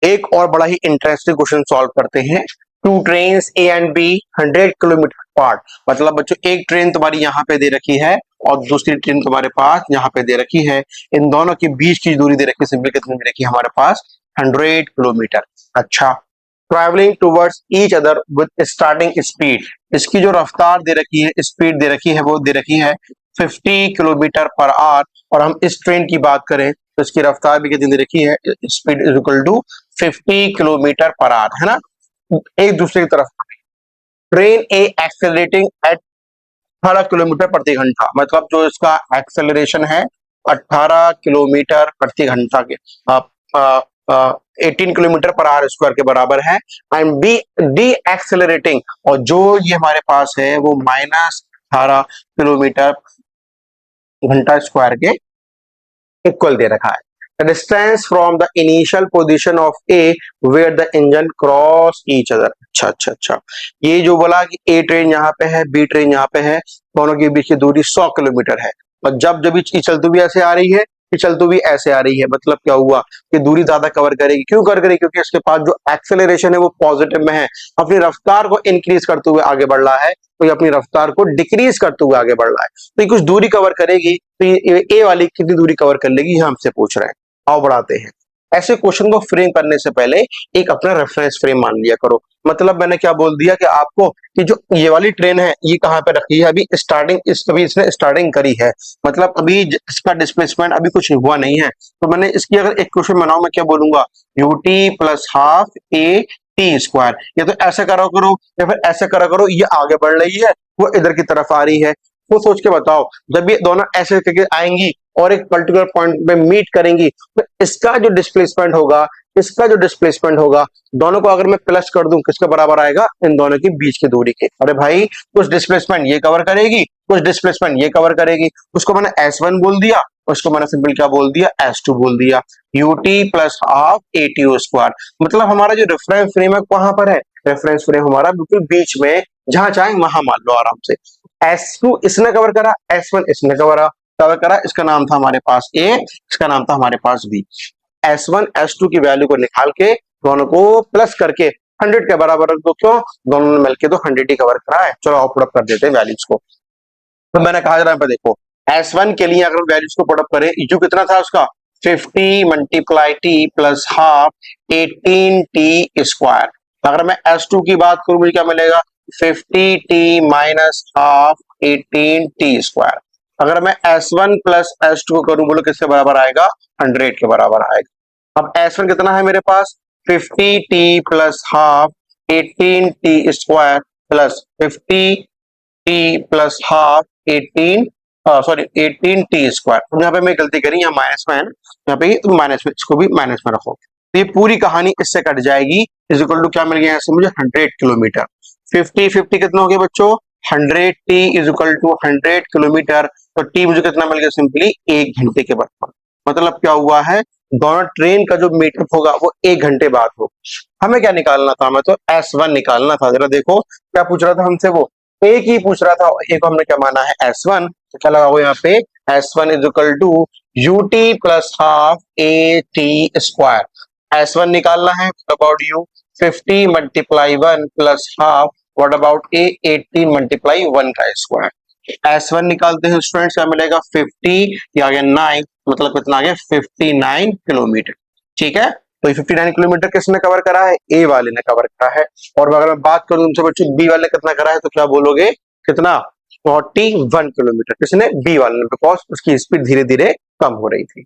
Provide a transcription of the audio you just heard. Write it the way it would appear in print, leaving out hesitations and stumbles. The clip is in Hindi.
एक और बड़ा ही इंटरेस्टिंग क्वेश्चन सॉल्व करते हैं। Two train A and B 100 kilometre part, मतलब बच्चों एक ट्रेन तुम्हारी यहाँ पे दे रखी है और दूसरी ट्रेन तुम्हारे पास यहाँ पे दे रखी है। इन दोनों के बीच की दूरी दे रखी है, सिंपल कितनी दे रखी है हमारे पास 100 किलोमीटर। अच्छा, travelling towards each other with starting speed, इसकी जो रफ्तार दे रखी है, स्पीड दे रखी है, वो दे रखी है 50 किलोमीटर पर आवर। और हम इस ट्रेन की बात करें तो इसकी रफ्तार भी कितनी दे रखी है, speed is equal to 50 kilometre per hour, है ना। एक दूसरे की तरफ train A accelerating at 18 kilometre प्रति घंटा, मतलब जो इसका एक्सेलरेशन है 18 किलोमीटर प्रति घंटा के 18 किलोमीटर पर आवर स्क्वायर के बराबर है। एंड बी डी एक्सेलरेटिंग, और जो ये हमारे पास है वो -18 किलोमीटर घंटा स्क्वायर के इक्वल दे रखा है। The distance from the initial position of A where the engine cross each other। अच्छा, ये जो बोला कि A ट्रेन यहाँ पे है, B ट्रेन यहाँ पे है, दोनों के बीच की दूरी 100 किलोमीटर है। और जब ये चलती हुई ऐसे आ रही है, ये चलती हुई ऐसे आ रही है, मतलब क्या हुआ कि दूरी ज्यादा कवर करेगी। क्यों कवर करेगी? क्योंकि इसके पास जो एक्सेलरेशन है वो पॉजिटिव में है, अपनी रफ्तार को इंक्रीज करते हुए आगे बढ़ रहा है, तो ये अपनी रफ्तार को डिक्रीज करते हुए आगे बढ़ रहा है, तो ये कुछ दूरी कवर करेगी। तो ये ए वाली कितनी दूरी कवर कर लेगी, ये हमसे पूछ रहे हैं। आओ बढ़ाते हैं। ऐसे क्वेश्चन को फ्रेम करने से पहले एक अपना रेफरेंस फ्रेम मान लिया करो। मतलब मैंने क्या बोल दिया कि आपको कि जो ये वाली ट्रेन है ये कहाँ पे रखी है, अभी स्टार्टिंग अभी इसने स्टार्टिंग करी है, मतलब अभी इसका डिस्प्लेसमेंट अभी कुछ हुआ नहीं है। तो मैंने इसकी अगर एक क्वेश्चन बनाऊं, मैं क्या बोलूंगा, UT plus half a t square. या तो ऐसा करा करो या फिर ऐसा करा करो, ये आगे बढ़ रही है, वो इधर की तरफ आ रही है। वो सोच के बताओ, जब ये दोनों ऐसे करके आएंगी और एक पर्टिकुलर पॉइंट पे मीट करेंगी, तो इसका जो डिस्प्लेसमेंट होगा, इसका जो डिस्प्लेसमेंट होगा, दोनों को अगर मैं प्लस कर दूं, किसके बराबर आएगा, इन दोनों के बीच की दूरी के। अरे भाई, कुछ डिस्प्लेसमेंट ये कवर करेगी, कुछ डिस्प्लेसमेंट ये कवर करेगी। उसको मैंने S1 बोल दिया, उसको मैंने सिंपल क्या बोल दिया, S2 बोल दिया। UT plus half a t square, मतलब हमारा जो रेफरेंस फ्रेम है कहां पर है, रेफरेंस फ्रेम हमारा बिल्कुल बीच में, जहां चाहे वहां मान लो आराम से। S2 इसने कवर करा, S1 इसने कवर करा, इसका नाम था हमारे पास A, इसका नाम था हमारे पास B। S1 S2 की वैल्यू को निकाल के दोनों को प्लस करके 100 के बराबर रख दो। क्यों? दोनों ने मिलकर तो 100 ही कवर करा है। चलो पुट अप कर देते हैं वैल्यूज को। तो मैंने कहा जरा देखो, S1 के लिए अगर वैल्यूज को पुट अप करें, यू कितना था उसका 50 multiply T plus half 18t square. अगर मैं S2 की बात करूं, मुझे क्या मिलेगा, 50t minus half 18t square. अगर मैं S1 प्लस S2 को करूं, बोलो किसके बराबर आएगा, 100 के बराबर आएगा। अब S1 कितना है मेरे पास, 50t plus half 18t square plus 50t plus half 18t square. यहाँ पे मैं गलती करी, यहाँ माइनस में है ना, यहाँ पे तुम माइनस में, इसको भी माइनस में रखो, तो ये पूरी कहानी इससे कट जाएगी। इज इक्वल टू क्या मिल गया मुझे, 100 किलोमीटर। 50 कितना हो गया बच्चों, 100t is equal to 100 kilometre. तो टी मुझे कितना मिल गया, सिंपली 1 घंटे के बाद। मतलब क्या हुआ है, दोनों ट्रेन का जो मीटअप होगा वो 1 घंटे बाद हो। हमें क्या निकालना था, हमें तो S1 निकालना था। जरा देखो क्या पूछ रहा था हमसे, वो एक ही पूछ रहा था, एक को हमने क्या माना है S1, तो क्या लगाओ यहाँ पे, S1 is equal to ut plus half a t square. S1 निकालना है, about u 50 multiply 1 plus half, what about a 18 multiply 1 का स्क्वायर। S1 निकालते हैं स्टूडेंट्स, क्या मिलेगा 50, ये आ गया 9, मतलब कितना आ गया 59 किलोमीटर। ठीक है, तो ये 59 किलोमीटर किसने कवर करा है, ए वाले ने कवर करा है। और अगर मैं बात करूं तुमसे बच्चों, बी वाले ने कितना करा है, तो क्या बोलोगे, कितना, 41 किलोमीटर किसने, बी वाले ने, बिकॉज उसकी स्पीड धीरे धीरे कम हो रही थी।